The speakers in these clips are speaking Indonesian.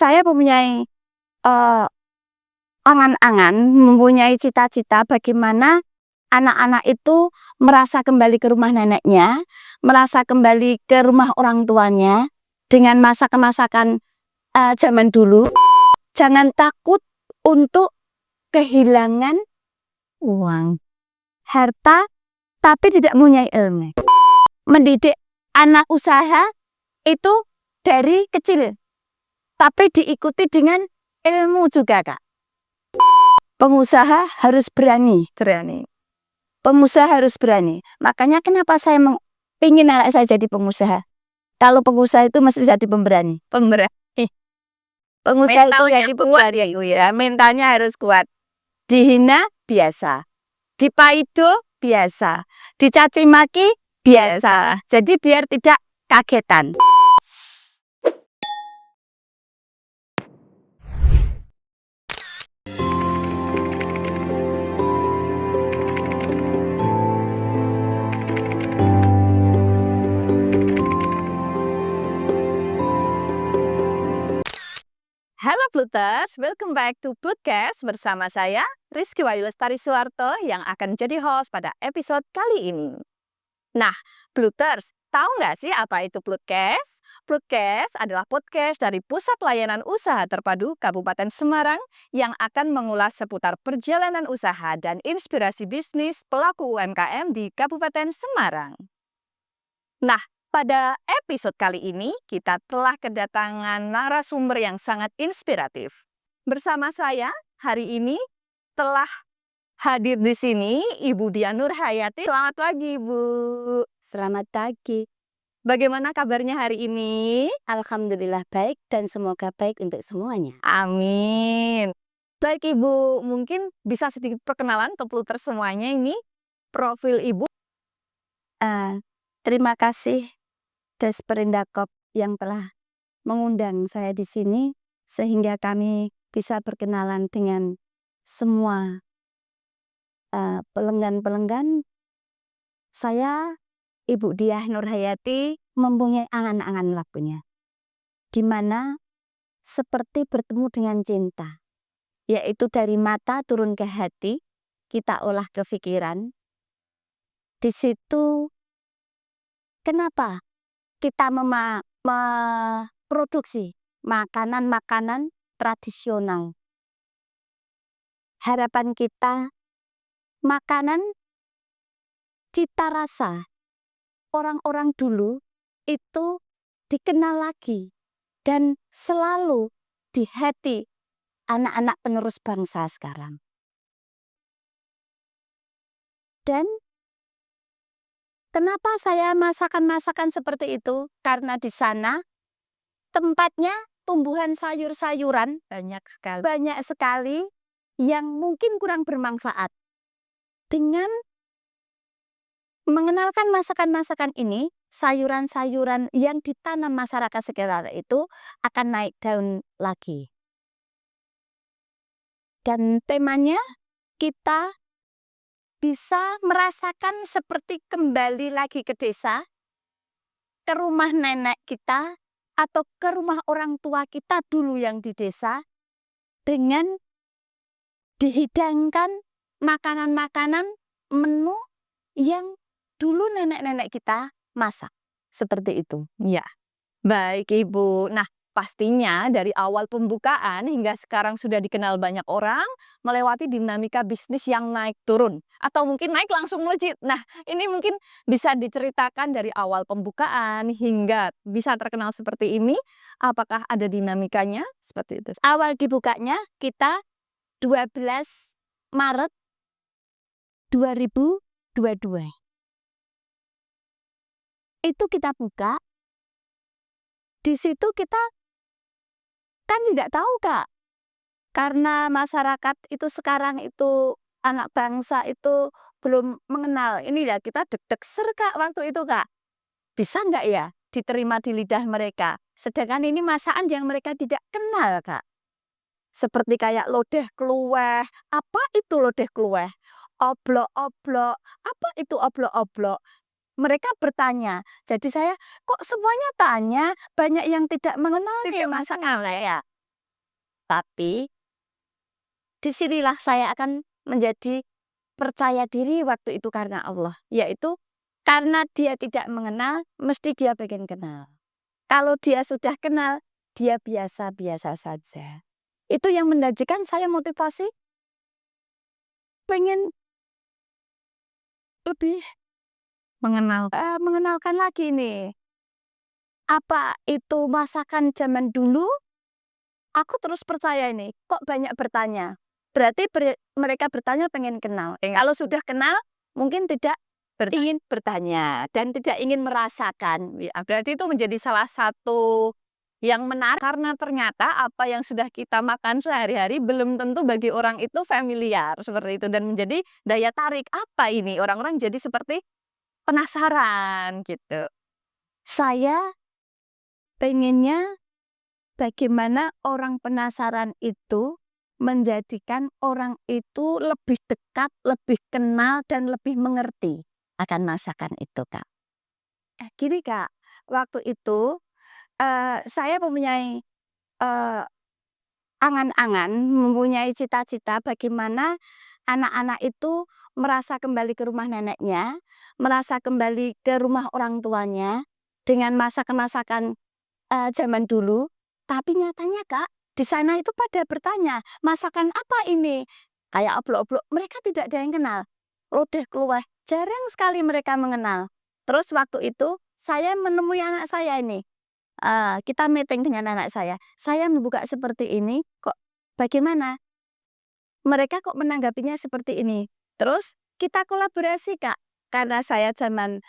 Saya mempunyai eee, angan-angan, mempunyai cita-cita bagaimana anak-anak itu merasa kembali ke rumah neneknya, merasa kembali ke rumah orang tuanya dengan masakan-masakan zaman dulu. Jangan takut untuk kehilangan uang, harta, tapi tidak mempunyai ilmu. Mendidik anak usaha itu dari kecil, tapi diikuti dengan ilmu juga, Kak. Pengusaha harus berani. Pengusaha harus berani. Makanya kenapa saya ingin anak saya jadi pengusaha. Kalau pengusaha itu mesti jadi pemberani. Pengusaha itu jadi pemberani. Ya, mentalnya harus kuat. Dihina biasa, dipaido biasa, dicaci maki biasa. Jadi biar tidak kagetan. Halo Pluters, welcome back to Plutcast bersama saya, Rizky Wahyu Lestari Suwarto yang akan jadi host pada episode kali ini. Nah, Pluters, tahu nggak sih apa itu Plutcast? Plutcast adalah podcast dari Pusat Layanan Usaha Terpadu Kabupaten Semarang yang akan mengulas seputar perjalanan usaha dan inspirasi bisnis pelaku UMKM di Kabupaten Semarang. Nah, pada episode kali ini, kita telah kedatangan narasumber yang sangat inspiratif. Bersama saya, hari ini telah hadir di sini Ibu Diah Nurhayati. Selamat pagi, Ibu. Selamat pagi. Bagaimana kabarnya hari ini? Alhamdulillah baik dan semoga baik untuk semuanya. Amin. Baik, Ibu, mungkin bisa sedikit perkenalan untuk Pluters semuanya ini. Profil Ibu. Terima kasih Desperindakop yang telah mengundang saya di sini sehingga kami bisa berkenalan dengan semua pelenggan-pelenggan. Saya Ibu Diah Nurhayati mempunyai angan-angan lagunya, di mana seperti bertemu dengan cinta, yaitu dari mata turun ke hati, kita olah ke pikiran. Di situ kenapa kita memproduksi makanan-makanan tradisional. Harapan kita makanan cita rasa orang-orang dulu itu dikenal lagi dan selalu di hati anak-anak penerus bangsa sekarang. Dan kenapa saya masakan-masakan seperti itu? Karena di sana tempatnya tumbuhan sayur-sayuran banyak sekali yang mungkin kurang bermanfaat. Dengan mengenalkan masakan-masakan ini, sayuran-sayuran yang ditanam masyarakat sekitar itu akan naik daun lagi. Dan temanya kita bisa merasakan seperti kembali lagi ke desa, ke rumah nenek kita, atau ke rumah orang tua kita dulu yang di desa, dengan dihidangkan makanan-makanan menu yang dulu nenek-nenek kita masak. Seperti itu. Ya, baik Ibu. Nah, pastinya dari awal pembukaan hingga sekarang sudah dikenal banyak orang melewati dinamika bisnis yang naik turun. Atau mungkin naik langsung melejit. Nah, ini mungkin bisa diceritakan dari awal pembukaan hingga bisa terkenal seperti ini. Apakah ada dinamikanya? Seperti itu. Awal dibukanya kita 12 Maret 2022. Itu kita buka. Di situ kita kan tidak tahu, Kak. Karena masyarakat itu sekarang itu anak bangsa itu belum mengenal. Ini ya kita deg-deg ser, Kak, waktu itu, Kak. Bisa nggak ya diterima di lidah mereka? Sedangkan ini masakan yang mereka tidak kenal, Kak. Seperti kayak lodeh kluweh. Apa itu lodeh kluweh? Oblok-oblok. Apa itu oblok-oblok? Mereka bertanya. Jadi saya kok semuanya tanya, banyak yang tidak mengenal masakan saya. Tapi disinilah saya akan menjadi percaya diri waktu itu karena Allah. Yaitu karena dia tidak mengenal, mesti dia pengen kenal. Kalau dia sudah kenal, dia biasa-biasa saja. Itu yang menjadikan saya motivasi pengen lebih mengenalkan lagi nih. Apa itu masakan zaman dulu? Aku terus percaya ini, kok banyak bertanya. Berarti mereka bertanya pengen kenal. Kalau sudah kenal, mungkin tidak ingin bertanya dan tidak ingin merasakan. Ya, berarti itu menjadi salah satu yang menarik karena ternyata apa yang sudah kita makan sehari-hari belum tentu bagi orang itu familiar seperti itu dan menjadi daya tarik apa ini orang-orang jadi seperti penasaran gitu. Saya pengennya bagaimana orang penasaran itu menjadikan orang itu lebih dekat, lebih kenal, dan lebih mengerti akan masakan itu, Kak. Gini, Kak, waktu itu saya mempunyai angan-angan, mempunyai cita-cita bagaimana anak-anak itu merasa kembali ke rumah neneknya, merasa kembali ke rumah orang tuanya dengan masakan-masakan zaman dulu. Tapi nyatanya, Kak, di sana itu pada bertanya, masakan apa ini? Kayak oblok-oblok, mereka tidak ada yang kenal. Lodeh keluar, jarang sekali mereka mengenal. Terus waktu itu saya menemui anak saya ini. Kita meeting dengan anak saya. Saya membuka seperti ini, kok bagaimana? Mereka kok menanggapinya seperti ini. Terus kita kolaborasi, Kak. Karena saya zaman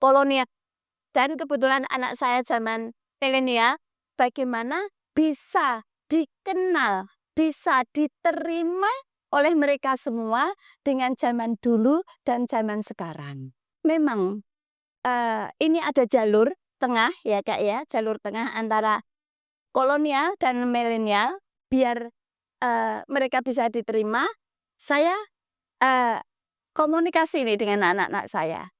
kolonial dan kebetulan anak saya zaman milenial, bagaimana bisa dikenal, bisa diterima oleh mereka semua dengan zaman dulu dan zaman sekarang. Memang ini ada jalur tengah ya, Kak, ya, jalur tengah antara kolonial dan milenial biar mereka bisa diterima. Saya komunikasi nih dengan anak-anak saya.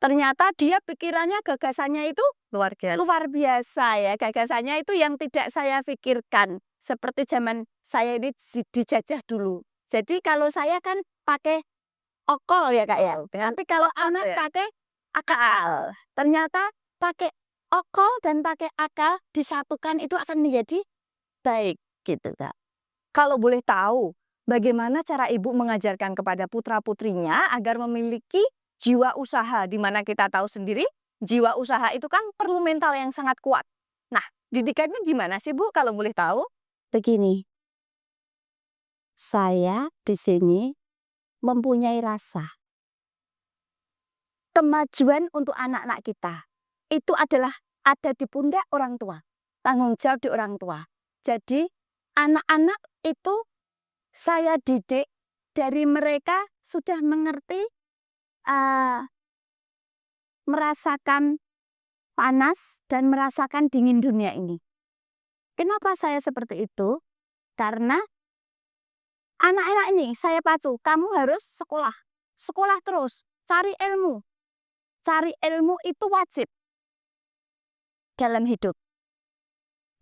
Ternyata dia pikirannya, gagasannya itu Luar biasa. luar biasa ya. Gagasannya itu yang tidak saya pikirkan. Seperti zaman saya ini dijajah dulu. Jadi kalau saya kan pakai okol ya, Kak, ya. Tapi kalau anak pakai akal. Ternyata pakai okol dan pakai akal disatukan itu akan menjadi baik gitu, Kak. Kalau boleh tahu, bagaimana cara ibu mengajarkan kepada putra-putrinya agar memiliki jiwa usaha, di mana kita tahu sendiri, jiwa usaha itu kan perlu mental yang sangat kuat. Nah, didikannya gimana sih, Bu, kalau boleh tahu? Begini, saya di sini mempunyai rasa kemajuan untuk anak-anak kita. Itu adalah ada di pundak orang tua, tanggung jawab di orang tua. Jadi, anak-anak itu saya didik dari mereka sudah mengerti merasakan panas dan merasakan dingin dunia ini. Kenapa saya seperti itu? Karena anak-anak ini saya pacu, kamu harus sekolah. Sekolah terus, cari ilmu. Cari ilmu itu wajib dalam hidup.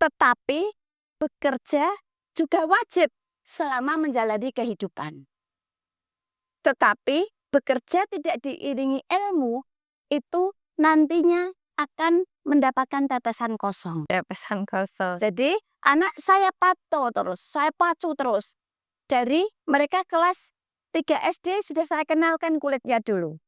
Tetapi bekerja juga wajib selama menjalani kehidupan. Tetapi bekerja tidak diiringi ilmu, itu nantinya akan mendapatkan tetesan kosong. Pesan kosong. Jadi anak saya saya pacu terus. Dari mereka kelas 3 SD sudah saya kenalkan kulitnya dulu.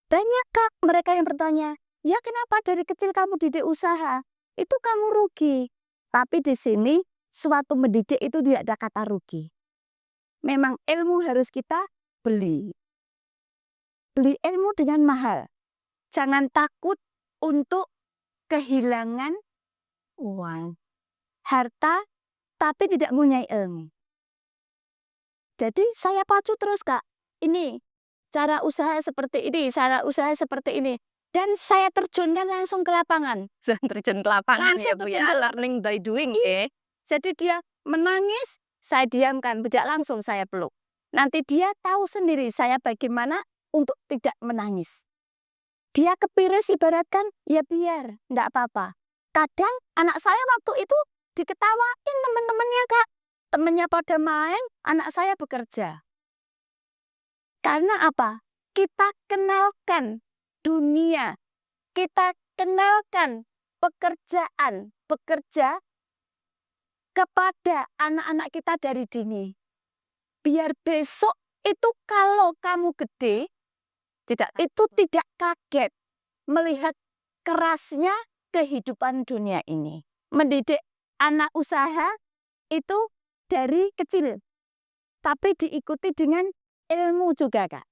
Banyak, Kak, mereka yang bertanya, ya kenapa dari kecil kamu didik usaha? Itu kamu rugi. Tapi di sini suatu mendidik itu tidak ada kata rugi. Memang ilmu harus kita beli. Beli ilmu dengan mahal. Jangan takut untuk kehilangan uang, harta, tapi tidak mempunyai ilmu. Jadi saya pacu terus, Kak. Ini cara usaha seperti ini, cara usaha seperti ini. Dan saya terjunkan langsung ke lapangan. Terjun ke lapangan Langsung ya, Bu, terjun ya. ke Learning by doing ya. Jadi dia menangis, saya diamkan, tidak langsung saya peluk. Nanti dia tahu sendiri saya bagaimana untuk tidak menangis. Dia kepiris ibaratkan, ya biar, enggak apa-apa. Kadang anak saya waktu itu diketawain teman-temannya, Kak. Temannya pada main, anak saya bekerja. Karena apa? Kita kenalkan dunia, kita kenalkan pekerjaan, bekerja kepada anak-anak kita dari dini. Biar besok itu kalau kamu gede, itu tidak kaget melihat kerasnya kehidupan dunia ini. Mendidik anak usaha itu dari kecil, tapi diikuti dengan ilmu juga, Kak.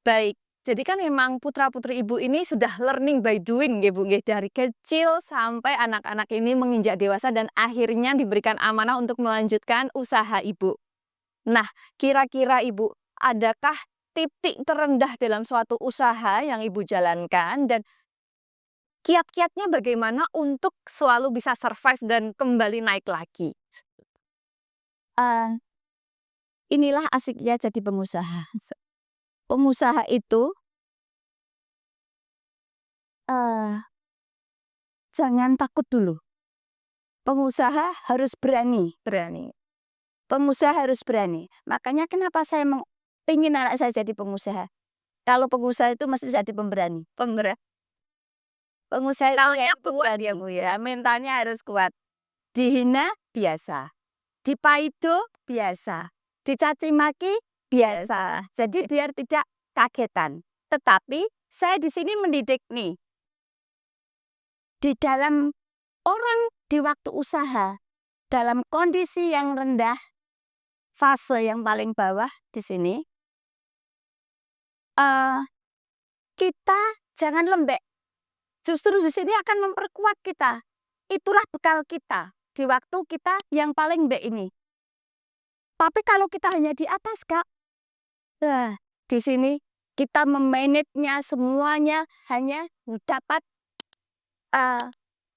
Baik, jadi kan memang putra-putri Ibu ini sudah learning by doing ya Bu, nggih, dari kecil sampai anak-anak ini menginjak dewasa dan akhirnya diberikan amanah untuk melanjutkan usaha Ibu. Nah, kira-kira Ibu, adakah titik terendah dalam suatu usaha yang Ibu jalankan dan kiat-kiatnya bagaimana untuk selalu bisa survive dan kembali naik lagi? Inilah asiknya jadi pengusaha. Pengusaha itu jangan takut dulu. Pengusaha harus berani. Pengusaha harus berani. Makanya kenapa saya ingin anak saya jadi pengusaha. Kalau pengusaha itu mesti jadi pemberani. Pengusaha Mentalnya itu kuat ya Bu ya. Mentalnya harus kuat. Dihina biasa. Dipaido biasa. Dicaci maki biasa. Jadi biar tidak kagetan. Tetapi saya di sini mendidik nih. Di dalam orang di waktu usaha, dalam kondisi yang rendah, fase yang paling bawah di sini, kita jangan lembek. Justru di sini akan memperkuat kita. Itulah bekal kita di waktu kita yang paling baik ini. Tapi kalau kita hanya di atas, Kak, di sini kita memanage-nya semuanya hanya dapat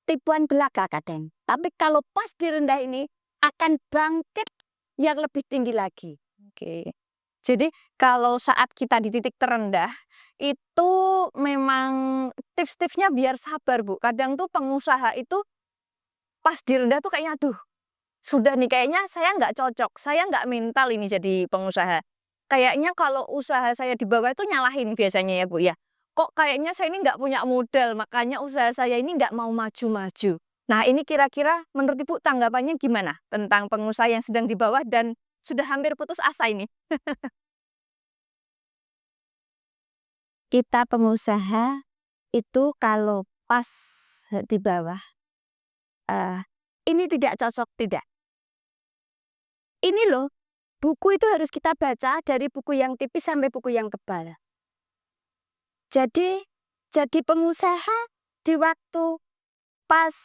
tipuan belaka kadang. Tapi kalau pas di rendah ini akan bangkit yang lebih tinggi lagi. Oke. Jadi kalau saat kita di titik terendah, itu memang tips-tipsnya biar sabar Bu. Kadang tuh pengusaha itu pas di rendah tuh kayaknya aduh, sudah nih kayaknya saya nggak cocok, saya nggak mental ini jadi pengusaha. Kayaknya kalau usaha saya di bawah itu nyalahin biasanya ya Bu ya. Kok kayaknya saya ini nggak punya modal, makanya usaha saya ini nggak mau maju-maju. Nah ini kira-kira menurut Ibu tanggapannya gimana tentang pengusaha yang sedang di bawah dan sudah hampir putus asa ini? Kita pengusaha itu kalau pas di bawah, ini tidak cocok, tidak. Ini loh, buku itu harus kita baca dari buku yang tipis sampai buku yang tebal. Jadi pengusaha di waktu pas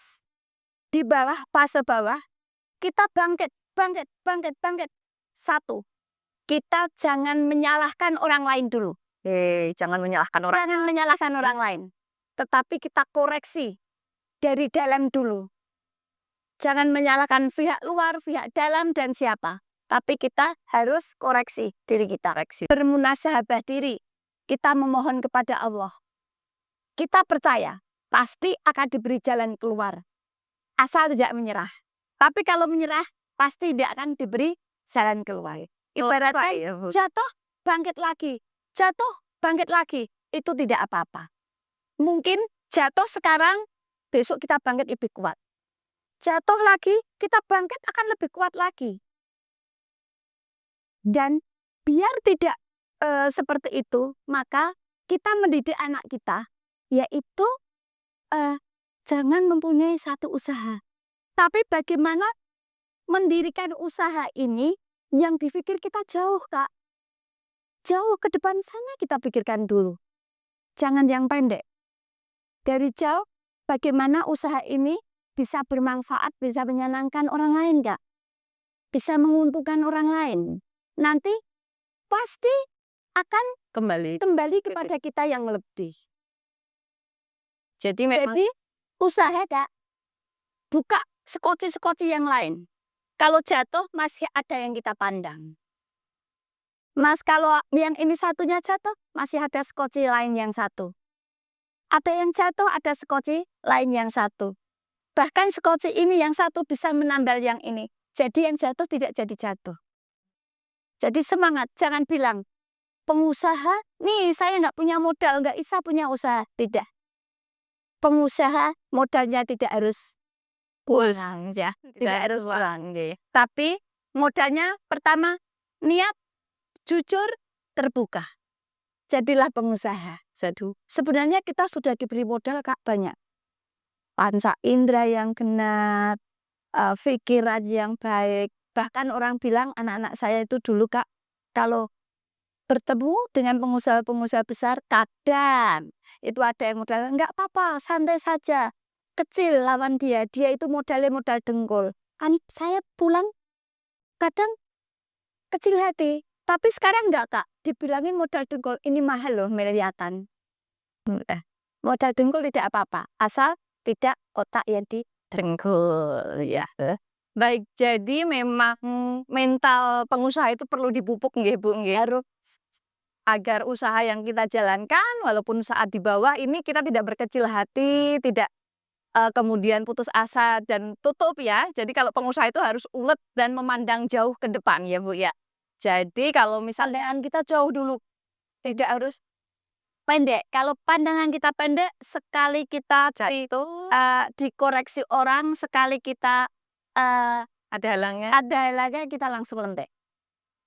di bawah, fase bawah, kita bangkit. Satu, kita jangan menyalahkan orang lain dulu. Jangan menyalahkan Jangan menyalahkan orang lain. Tetapi kita koreksi dari dalam dulu. Jangan menyalahkan pihak luar, pihak dalam, dan siapa. Tapi kita harus koreksi diri kita. Bermunasahabah diri. Kita memohon kepada Allah. Kita percaya, pasti akan diberi jalan keluar. Asal tidak menyerah. Tapi kalau menyerah, pasti tidak akan diberi jalan keluar. Ibaratnya jatuh, bangkit lagi. Jatuh, bangkit lagi. Itu tidak apa-apa. Mungkin jatuh sekarang, besok kita bangkit lebih kuat. Jatuh lagi, kita bangkit akan lebih kuat lagi. Dan biar tidak seperti itu, maka kita mendidik anak kita, yaitu jangan mempunyai satu usaha. Tapi bagaimana mendirikan usaha ini yang dipikir kita jauh, Kak. Jauh ke depan sana kita pikirkan dulu. Jangan yang pendek. Dari jauh, bagaimana usaha ini bisa bermanfaat, bisa menyenangkan orang lain, Kak. Bisa menguntungkan orang lain. Nanti pasti akan kembali kepada kita yang lebih. Jadi memang usaha, Kak, buka sekoci-sekoci yang lain. Kalau jatuh masih ada yang kita pandang. Mas, kalau yang ini satunya jatuh, masih ada skoci lain yang satu. Ada yang jatuh, ada skoci lain yang satu. Bahkan skoci ini yang satu bisa menambal yang ini. Jadi yang jatuh tidak jadi jatuh. Jadi semangat, jangan bilang, pengusaha, nih saya nggak punya modal, nggak bisa punya usaha. Tidak. Pengusaha modalnya tidak harus uang, ya. Tidak harus uang. Tapi modalnya pertama, niat, jujur, terbuka. Jadilah pengusaha. Sebenarnya kita sudah diberi modal, Kak, banyak. Panca indera yang genap, pikiran yang baik. Bahkan orang bilang anak-anak saya itu dulu, Kak, kalau bertemu dengan pengusaha-pengusaha besar, kadang itu ada yang modal, nggak apa-apa, santai saja. Kecil lawan dia itu modalnya modal dengkul. Kan saya pulang kadang kecil hati. Tapi sekarang enggak, Kak. Dibilangin modal dengkul, ini mahal loh, miliatan. Modal dengkul tidak apa-apa, asal tidak otak yang didengkul, ya. Baik, jadi memang mental pengusaha itu perlu dipupuk nggih, Bu, nggih. Harus. Agar usaha yang kita jalankan walaupun saat di bawah ini kita tidak berkecil hati, tidak kemudian putus asa dan tutup ya. Jadi kalau pengusaha itu harus ulet dan memandang jauh ke depan ya, Bu, ya. Jadi kalau misalnya Pandangan kita jauh dulu, tidak harus pendek. Kalau pandangan kita pendek, sekali kita dikoreksi orang, sekali kita ada halangnya. kita langsung lentek.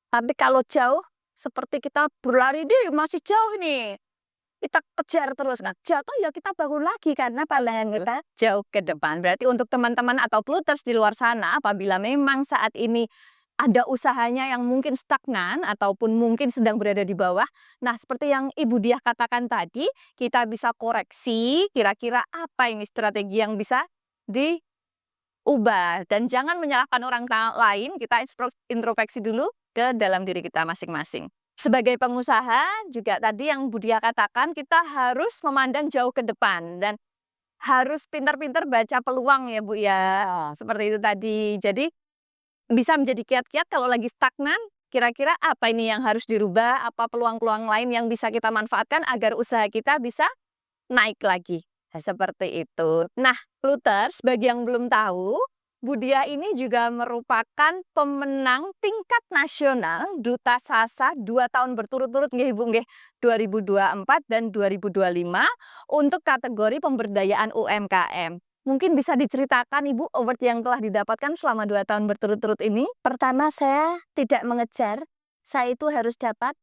Tapi kalau jauh, seperti kita berlari nih, masih jauh nih. Kita kejar terus, kan? Jatuh ya kita bangun lagi karena pandangan kita Jauh ke depan. Berarti untuk teman-teman atau pluters di luar sana, apabila memang saat ini ada usahanya yang mungkin stagnan ataupun mungkin sedang berada di bawah. Nah, seperti yang Ibu Diah katakan tadi, kita bisa koreksi kira-kira apa ini strategi yang bisa diubah. Dan jangan menyalahkan orang lain, kita introspeksi dulu ke dalam diri kita masing-masing. Sebagai pengusaha, juga tadi yang Bu Diah katakan, kita harus memandang jauh ke depan dan harus pintar-pintar baca peluang ya, Bu, ya. Seperti itu tadi. Jadi bisa menjadi kiat-kiat kalau lagi stagnan, kira-kira apa ini yang harus dirubah, apa peluang-peluang lain yang bisa kita manfaatkan agar usaha kita bisa naik lagi. Seperti itu. Nah, pluters, bagi yang belum tahu, Bu Diah ini juga merupakan pemenang tingkat nasional Duta Sasa 2 tahun berturut-turut nggih, Bu, nggih, 2024 dan 2025 untuk kategori pemberdayaan UMKM. Mungkin bisa diceritakan, Ibu, award yang telah didapatkan selama 2 tahun berturut-turut ini? pertama saya tidak mengejar, saya itu harus dapat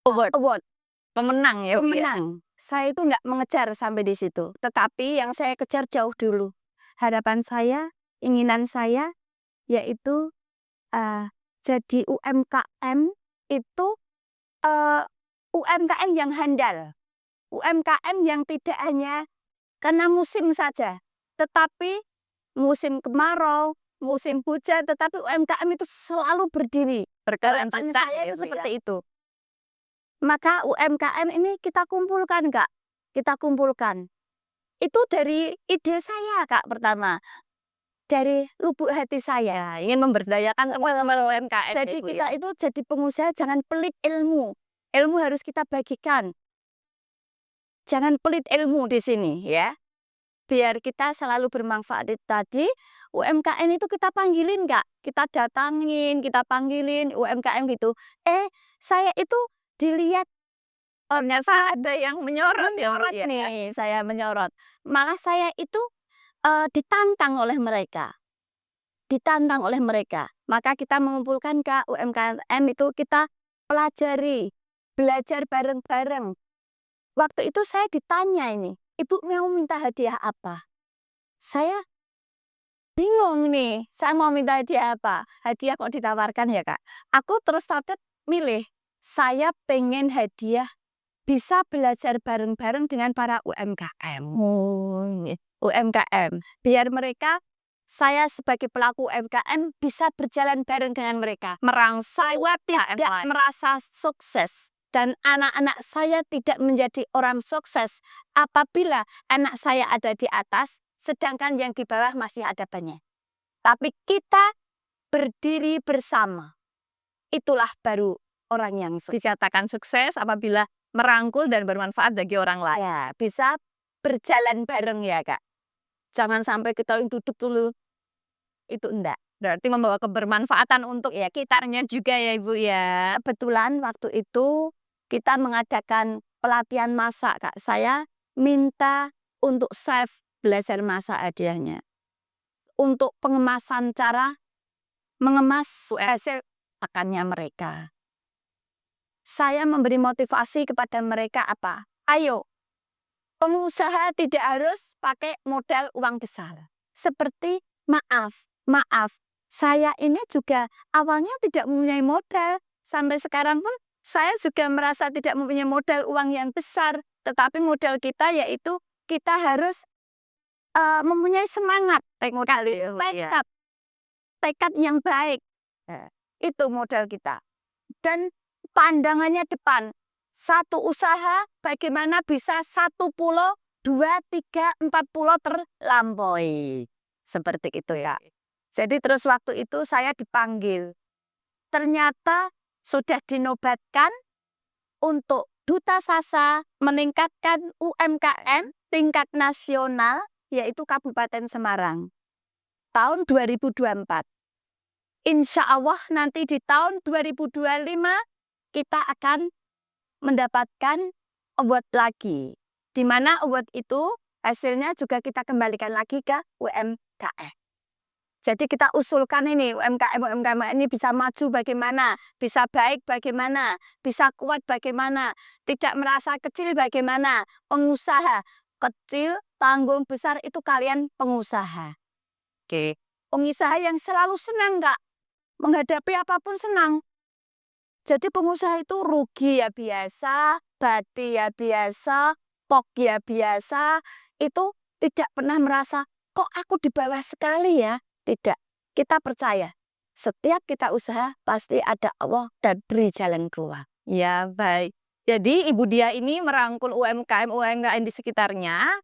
award. Pemenang ya, Bu, ya? Pemenang. Saya itu nggak mengejar sampai di situ. Tetapi yang saya kejar jauh dulu. Harapan saya, inginan saya, yaitu jadi UMKM itu UMKM yang handal. UMKM yang tidak hanya karena musim saja, tetapi musim kemarau, musim hujan, tetapi UMKM itu selalu berdiri. Harapan saya itu seperti itu. Maka UMKM ini kita kumpulkan, Kak. Kita kumpulkan. Itu dari ide saya, Kak, pertama. Dari lubuk hati saya. Ingin memberdayakan UMKM. Jadi kita itu jadi pengusaha jangan pelit ilmu. Ilmu harus kita bagikan. Jangan pelit ilmu di sini, ya. Biar kita selalu bermanfaat itu tadi. UMKM itu kita panggilin, Kak. Kita datangin, kita panggilin UMKM gitu. Saya itu dilihat ternyata ada yang menyorot ya, nih, saya menyorot. Malah saya itu ditantang oleh mereka. Ditantang oleh mereka. Maka kita mengumpulkan, Kak, UMKM itu kita pelajari, belajar bareng-bareng. Waktu itu saya ditanya ini, Ibu mau minta hadiah apa? Saya bingung nih, saya mau minta hadiah apa? Hadiah kok ditawarkan ya, Kak? Aku terus milih, saya pengen hadiah bisa belajar bareng-bareng dengan para UMKM. UMKM. Biar mereka, saya sebagai pelaku UMKM bisa berjalan bareng dengan mereka. Saya tidak merasa sukses. Dan anak-anak saya tidak menjadi orang sukses apabila anak saya ada di atas, sedangkan yang di bawah masih ada banyak. Tapi kita berdiri bersama. Itulah baru orang yang sukses. Dikatakan sukses apabila merangkul dan bermanfaat bagi orang lain. Ya, bisa berjalan bareng ya, Kak. Jangan sampai kita yang duduk dulu. Itu enggak. Berarti membawa kebermanfaatan untuk ya sekitarnya juga ya Ibu ya. Kebetulan waktu itu kita mengadakan pelatihan masak, Kak. Saya minta untuk chef belajar masak hadiahnya. Untuk pengemasan cara mengemas hasil makannya mereka. Saya memberi motivasi kepada mereka apa? Ayo, pengusaha tidak harus pakai modal uang besar. Seperti maaf, saya ini juga awalnya tidak mempunyai modal. Sampai sekarang pun saya juga merasa tidak mempunyai modal uang yang besar. Tetapi modal kita yaitu kita harus mempunyai semangat, tekad yang baik. Itu modal kita. Dan pandangannya depan. Satu usaha bagaimana bisa 1 pulau, 2, 3, 4 pulau terlampaui. Seperti itu ya. Jadi terus waktu itu saya dipanggil. Ternyata sudah dinobatkan untuk Duta Sasa meningkatkan UMKM tingkat nasional yaitu Kabupaten Semarang. Tahun 2024. Insya Allah nanti di tahun 2025 kita akan mendapatkan award lagi. Di mana award itu hasilnya juga kita kembalikan lagi ke UMKM. Jadi kita usulkan ini UMKM ini bisa maju bagaimana, bisa baik bagaimana, bisa kuat bagaimana, tidak merasa kecil bagaimana, pengusaha kecil, tanggung besar itu kalian pengusaha. Oke. Pengusaha yang selalu senang Kak, menghadapi apapun senang. Jadi pengusaha itu rugi ya biasa, bati ya biasa, pok ya biasa, itu tidak pernah merasa kok aku di bawah sekali ya. Tidak, kita percaya setiap kita usaha pasti ada Allah dan beri jalan keluar. Ya baik. Jadi Ibu Dia ini merangkul UMKM di sekitarnya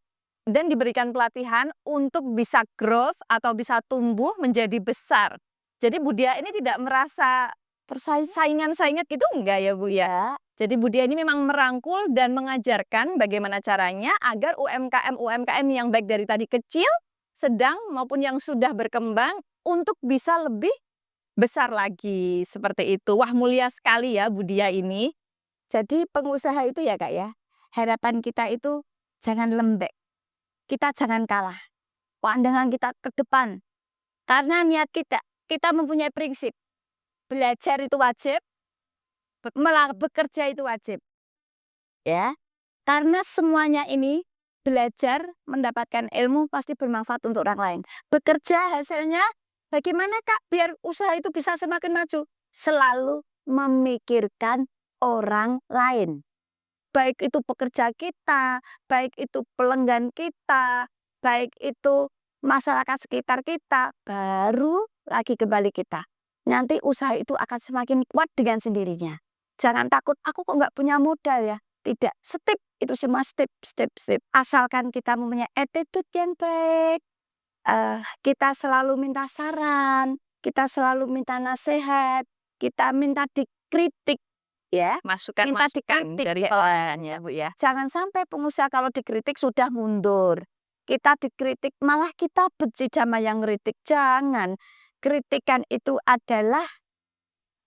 dan diberikan pelatihan untuk bisa growth atau bisa tumbuh menjadi besar. Jadi Bu Dia ini tidak merasa saingan-saingan gitu enggak ya Bu ya? Jadi Bu Dia ini memang merangkul dan mengajarkan bagaimana caranya agar UMKM yang baik dari tadi kecil, sedang maupun yang sudah berkembang untuk bisa lebih besar lagi seperti itu. Wah mulia sekali ya Bu Dia ini. Jadi pengusaha itu ya Kak ya, harapan kita itu jangan lembek. Kita jangan kalah. Pandangan kita ke depan. Karena niat kita mempunyai prinsip. Belajar itu wajib, bekerja itu wajib. Ya. Karena semuanya ini belajar, mendapatkan ilmu pasti bermanfaat untuk orang lain. Bekerja hasilnya bagaimana Kak biar usaha itu bisa semakin maju? Selalu memikirkan orang lain. Baik itu pekerja kita, baik itu pelanggan kita, baik itu masyarakat sekitar kita, baru lagi kembali kita. Nanti usaha itu akan semakin kuat dengan sendirinya. Jangan takut, aku kok nggak punya modal ya. Tidak, step itu semua step. Asalkan kita mempunyai attitude yang baik, kita selalu minta saran, kita selalu minta nasihat, kita minta dikritik, ya. Minta Masukan dikritik dari ya Bu ya. Jangan sampai pengusaha kalau dikritik sudah mundur. Kita dikritik malah kita benci sama yang kritik. Jangan. Kritikan itu adalah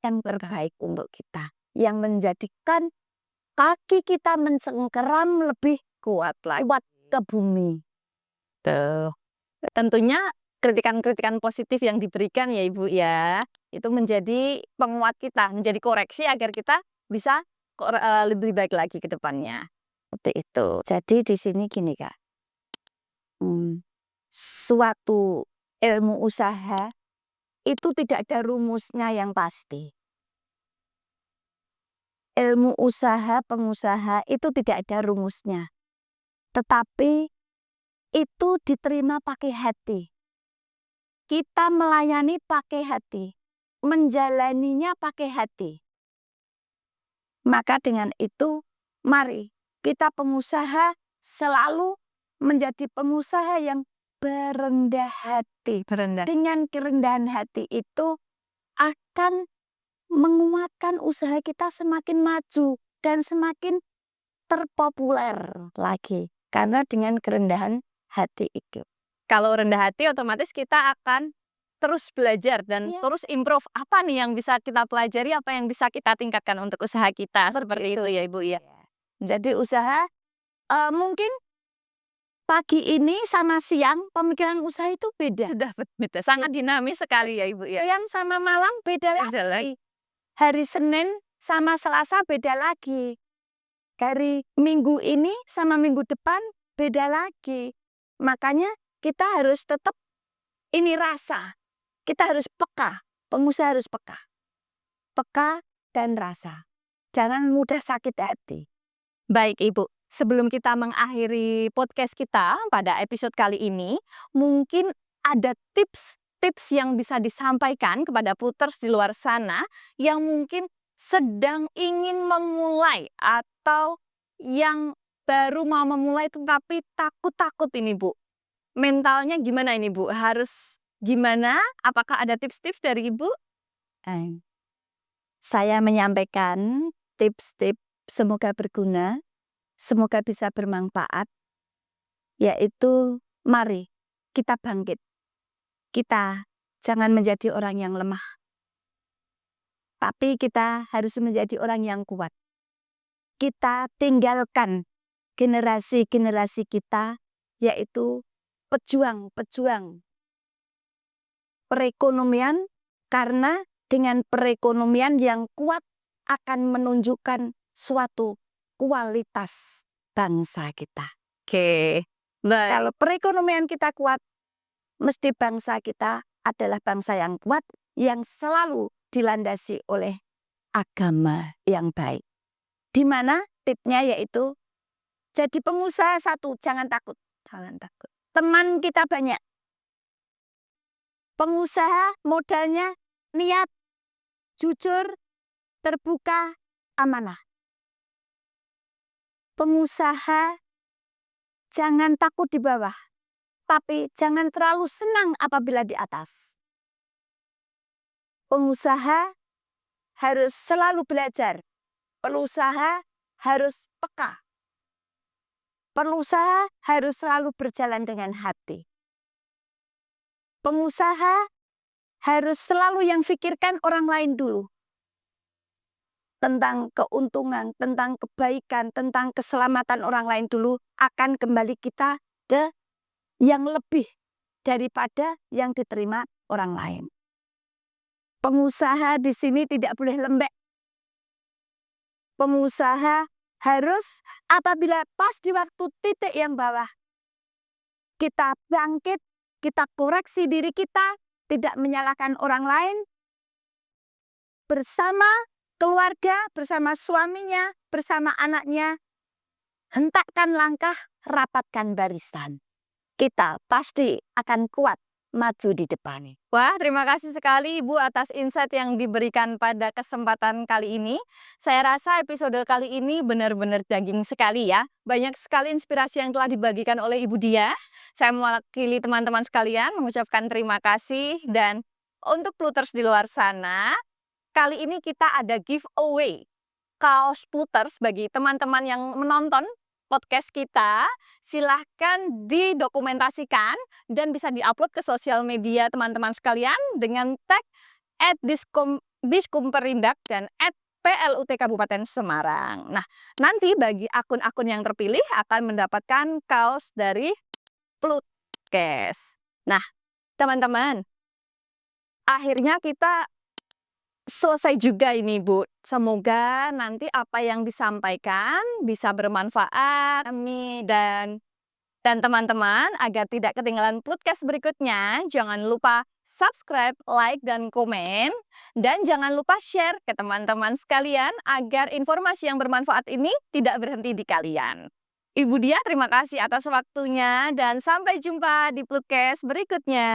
yang terbaik untuk kita. Yang menjadikan kaki kita mencengkeram lebih Kuat lagi. kuat ke bumi. Tuh. Tentunya kritikan-kritikan positif yang diberikan ya Ibu ya, itu menjadi penguat kita, menjadi koreksi agar kita bisa lebih baik lagi ke depannya. Seperti itu. Jadi di sini gini Kak. Suatu ilmu usaha itu tidak ada rumusnya yang pasti. Ilmu usaha pengusaha itu tidak ada rumusnya. Tetapi itu diterima pakai hati. Kita melayani pakai hati. Menjalaninya pakai hati. Maka dengan itu, mari kita pengusaha selalu menjadi pengusaha yang berendah hati. Dengan kerendahan hati itu akan menguatkan usaha kita semakin maju dan semakin terpopuler lagi. Karena dengan kerendahan hati itu. Kalau rendah hati otomatis kita akan terus belajar dan Iya. terus improve. Apa nih yang bisa kita pelajari, apa yang bisa kita tingkatkan untuk usaha kita, seperti itu ya Ibu ya? Jadi usaha mungkin pagi ini sama siang pemikiran usaha itu beda. Sudah beda, sangat dinamis sekali ya Ibu ya? Siang sama malam beda Beda lagi. lagi. Hari Senin sama Selasa beda lagi. Hari Minggu ini sama minggu depan beda lagi. Makanya kita harus tetap ini rasa. Kita harus peka. Pengusaha harus peka. Peka dan rasa. Jangan mudah sakit hati. Baik Ibu, sebelum kita mengakhiri podcast kita pada episode kali ini, mungkin ada tips-tips yang bisa disampaikan kepada Pluters di luar sana yang mungkin sedang ingin memulai atau yang baru mau memulai tetapi takut-takut ini Bu. Mentalnya gimana ini Bu? Harus gimana? Apakah ada tips-tips dari Ibu? Saya menyampaikan tips-tips semoga berguna, semoga bisa bermanfaat, yaitu mari kita bangkit. Kita jangan menjadi orang yang lemah, tapi kita harus menjadi orang yang kuat. Kita tinggalkan generasi-generasi kita, yaitu pejuang-pejuang perekonomian, karena dengan perekonomian yang kuat akan menunjukkan suatu kualitas bangsa kita. Oke, baik. Kalau perekonomian kita kuat, mesti bangsa kita adalah bangsa yang kuat, yang selalu dilandasi oleh agama yang baik. Di mana tipsnya yaitu jadi pengusaha satu, jangan takut. Jangan takut. Teman kita banyak. Pengusaha modalnya niat, jujur, terbuka, amanah. Pengusaha jangan takut di bawah, tapi jangan terlalu senang apabila di atas. Pengusaha harus selalu belajar. Pengusaha harus peka. Pengusaha harus selalu berjalan dengan hati. Pengusaha harus selalu yang pikirkan orang lain dulu. Tentang keuntungan, tentang kebaikan, tentang keselamatan orang lain dulu, akan kembali kita ke yang lebih daripada yang diterima orang lain. Pengusaha di sini tidak boleh lembek. Pengusaha harus apabila pas di waktu titik yang bawah, kita bangkit, kita koreksi diri kita, tidak menyalahkan orang lain, bersama keluarga, bersama suaminya, bersama anaknya, hentakkan langkah, rapatkan barisan. Kita pasti akan kuat maju di depan. Wah, terima kasih sekali Ibu atas insight yang diberikan pada kesempatan kali ini. Saya rasa episode kali ini benar-benar daging sekali ya. Banyak sekali inspirasi yang telah dibagikan oleh Ibu Dia. Saya mewakili teman-teman sekalian mengucapkan terima kasih. Dan untuk Pluters di luar sana, kali ini kita ada giveaway kaos Pluters bagi teman-teman yang menonton podcast kita. Silahkan didokumentasikan dan bisa diupload ke sosial media teman-teman sekalian dengan tag @diskumperindak dan @PLUT Kabupaten Semarang. Nah, nanti bagi akun-akun yang terpilih akan mendapatkan kaos dari Plutkes. Nah, teman-teman, akhirnya kita selesai juga ini Bu. Semoga nanti apa yang disampaikan bisa bermanfaat. Amin. Dan teman-teman, agar tidak ketinggalan podcast berikutnya, jangan lupa subscribe, like, dan komen. Dan jangan lupa share ke teman-teman sekalian agar informasi yang bermanfaat ini tidak berhenti di kalian. Ibu Dia, terima kasih atas waktunya dan sampai jumpa di podcast berikutnya.